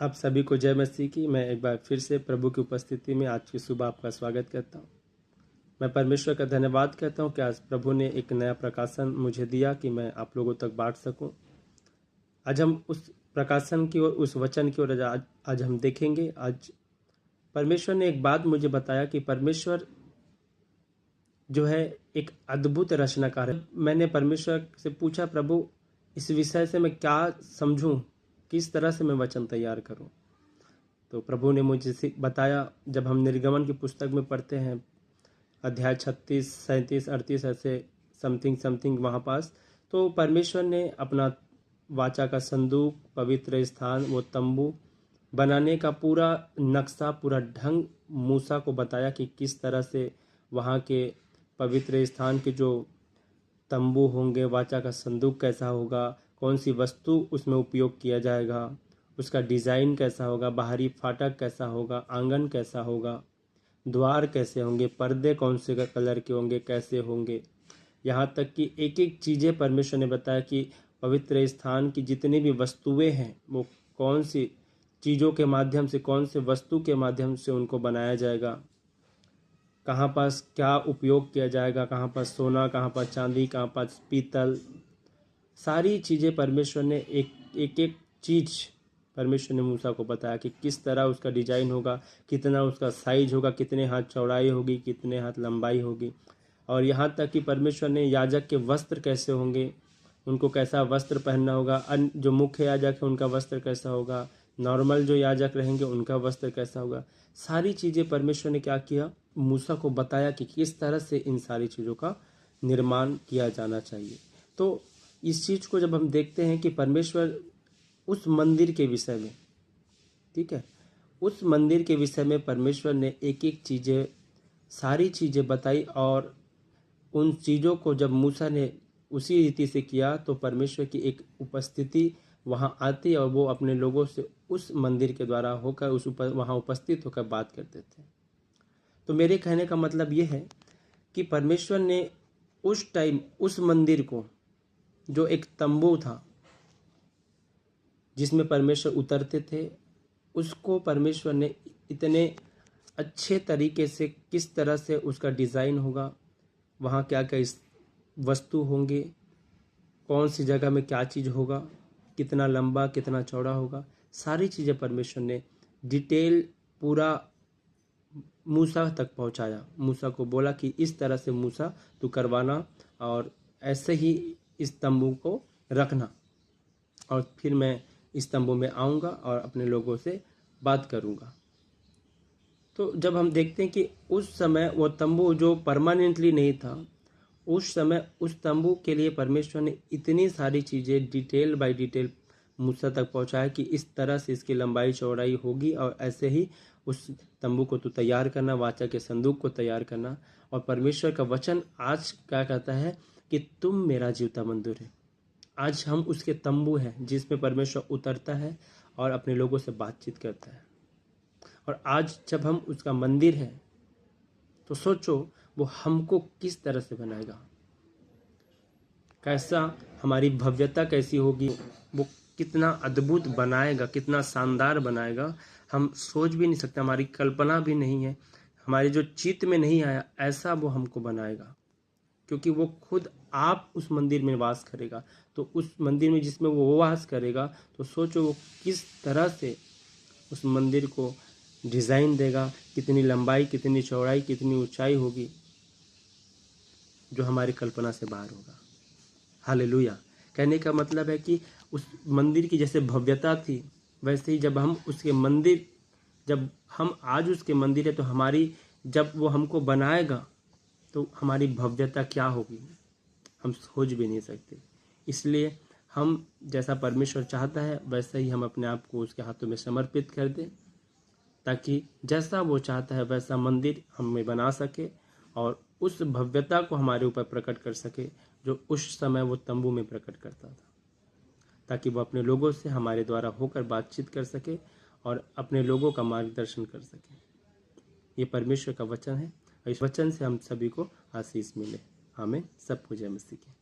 आप सभी को जय मसीह की। मैं एक बार फिर से प्रभु की उपस्थिति में आज की सुबह आपका स्वागत करता हूँ। मैं परमेश्वर का धन्यवाद करता हूँ कि आज प्रभु ने एक नया प्रकाशन मुझे दिया कि मैं आप लोगों तक बांट सकूँ। आज हम उस प्रकाशन की ओर, उस वचन की ओर आज हम देखेंगे। आज परमेश्वर ने एक बात मुझे बताया कि परमेश्वर जो है एक अद्भुत रचनाकार है। मैंने परमेश्वर से पूछा, प्रभु इस विषय से मैं क्या समझूं, किस तरह से मैं वचन तैयार करूं। तो प्रभु ने मुझे बताया, जब हम निर्गमन की पुस्तक में पढ़ते हैं अध्याय 36, 37, 38 ऐसे समथिंग वहाँ पास, तो परमेश्वर ने अपना वाचा का संदूक, पवित्र स्थान, वो तंबू बनाने का पूरा नक्शा, पूरा ढंग मूसा को बताया कि किस तरह से वहाँ के पवित्र स्थान के जो तंबू होंगे, वाचा का संदूक कैसा होगा, कौन सी वस्तु उसमें उपयोग किया जाएगा, उसका डिज़ाइन कैसा होगा, बाहरी फाटक कैसा होगा, आंगन कैसा होगा, द्वार कैसे होंगे, पर्दे कौन से कलर के होंगे, कैसे होंगे। यहाँ तक कि एक एक चीज़ें परमेश्वर ने बताया कि पवित्र स्थान की जितनी भी वस्तुएं हैं वो कौन सी चीज़ों के माध्यम से, कौन से वस्तु के माध्यम से उनको बनाया जाएगा, कहाँ पास क्या उपयोग किया जाएगा, कहाँ पास सोना, कहाँ पास चांदी, कहाँ पास पीतल, सारी चीज़ें परमेश्वर ने एक चीज़ परमेश्वर ने मूसा को बताया कि किस तरह उसका डिजाइन होगा, कितना उसका साइज होगा, कितने हाथ चौड़ाई होगी, कितने हाथ लंबाई होगी। और यहाँ तक कि परमेश्वर ने याजक के वस्त्र कैसे होंगे, उनको कैसा वस्त्र पहनना होगा, जो मुख्य याजक है उनका वस्त्र कैसा होगा, नॉर्मल जो याजक रहेंगे उनका वस्त्र कैसा होगा। सारी चीज़ें परमेश्वर ने क्या किया, मूसा को बताया कि किस तरह से इन सारी चीज़ों का निर्माण किया जाना चाहिए। तो इस चीज़ को जब हम देखते हैं कि परमेश्वर उस मंदिर के विषय में, ठीक है, उस मंदिर के विषय में परमेश्वर ने एक एक चीज़ें, सारी चीज़ें बताई। और उन चीज़ों को जब मूसा ने उसी रीति से किया तो परमेश्वर की एक उपस्थिति वहाँ आती और वो अपने लोगों से उस मंदिर के द्वारा होकर वहाँ उपस्थित होकर बात करते थे। तो मेरे कहने का मतलब ये है कि परमेश्वर ने उस टाइम उस मंदिर को, जो एक तंबू था जिसमें परमेश्वर उतरते थे, उसको परमेश्वर ने इतने अच्छे तरीके से, किस तरह से उसका डिज़ाइन होगा, वहाँ क्या क्या वस्तु होंगे, कौन सी जगह में क्या चीज़ होगा, कितना लंबा कितना चौड़ा होगा, सारी चीज़ें परमेश्वर ने डिटेल पूरा मूसा तक पहुँचाया। मूसा को बोला कि इस तरह से मूसा तू करवाना और ऐसे ही इस तंबू को रखना, और फिर मैं इस तंबू में आऊँगा और अपने लोगों से बात करूँगा। तो जब हम देखते हैं कि उस समय वो तंबू जो परमानेंटली नहीं था, उस समय उस तंबू के लिए परमेश्वर ने इतनी सारी चीज़ें डिटेल बाय डिटेल मूसा तक पहुँचाया कि इस तरह से इसकी लंबाई चौड़ाई होगी और ऐसे ही उस तंबू को तो तैयार करना, वाचा के संदूक को तैयार करना। और परमेश्वर का वचन आज क्या कहता है कि तुम मेरा जीवता मंदिर है। आज हम उसके तंबू हैं जिसमें परमेश्वर उतरता है और अपने लोगों से बातचीत करता है। और आज जब हम उसका मंदिर है तो सोचो वो हमको किस तरह से बनाएगा, कैसा हमारी भव्यता कैसी होगी, वो कितना अद्भुत बनाएगा, कितना शानदार बनाएगा, हम सोच भी नहीं सकते, हमारी कल्पना भी नहीं है, हमारे जो चित्त में नहीं आया ऐसा वो हमको बनाएगा। क्योंकि वो खुद आप उस मंदिर में वास करेगा। तो उस मंदिर में जिसमें वो वास करेगा, तो सोचो वो किस तरह से उस मंदिर को डिज़ाइन देगा, कितनी लंबाई, कितनी चौड़ाई, कितनी ऊंचाई होगी, जो हमारी कल्पना से बाहर होगा। हालेलुया। कहने का मतलब है कि उस मंदिर की जैसे भव्यता थी, वैसे ही जब हम आज उसके मंदिर है, तो हमारी, जब वो हमको बनाएगा तो हमारी भव्यता क्या होगी, हम सोच भी नहीं सकते। इसलिए हम जैसा परमेश्वर चाहता है वैसा ही हम अपने आप को उसके हाथों में समर्पित कर दें, ताकि जैसा वो चाहता है वैसा मंदिर हमें बना सके और उस भव्यता को हमारे ऊपर प्रकट कर सके जो उस समय वो तंबू में प्रकट करता था, ताकि वो अपने लोगों से हमारे द्वारा होकर बातचीत कर सके और अपने लोगों का मार्गदर्शन कर सके। ये परमेश्वर का वचन है और इस वचन से हम सभी को आशीष मिले। हमें सबको जय मसीह की।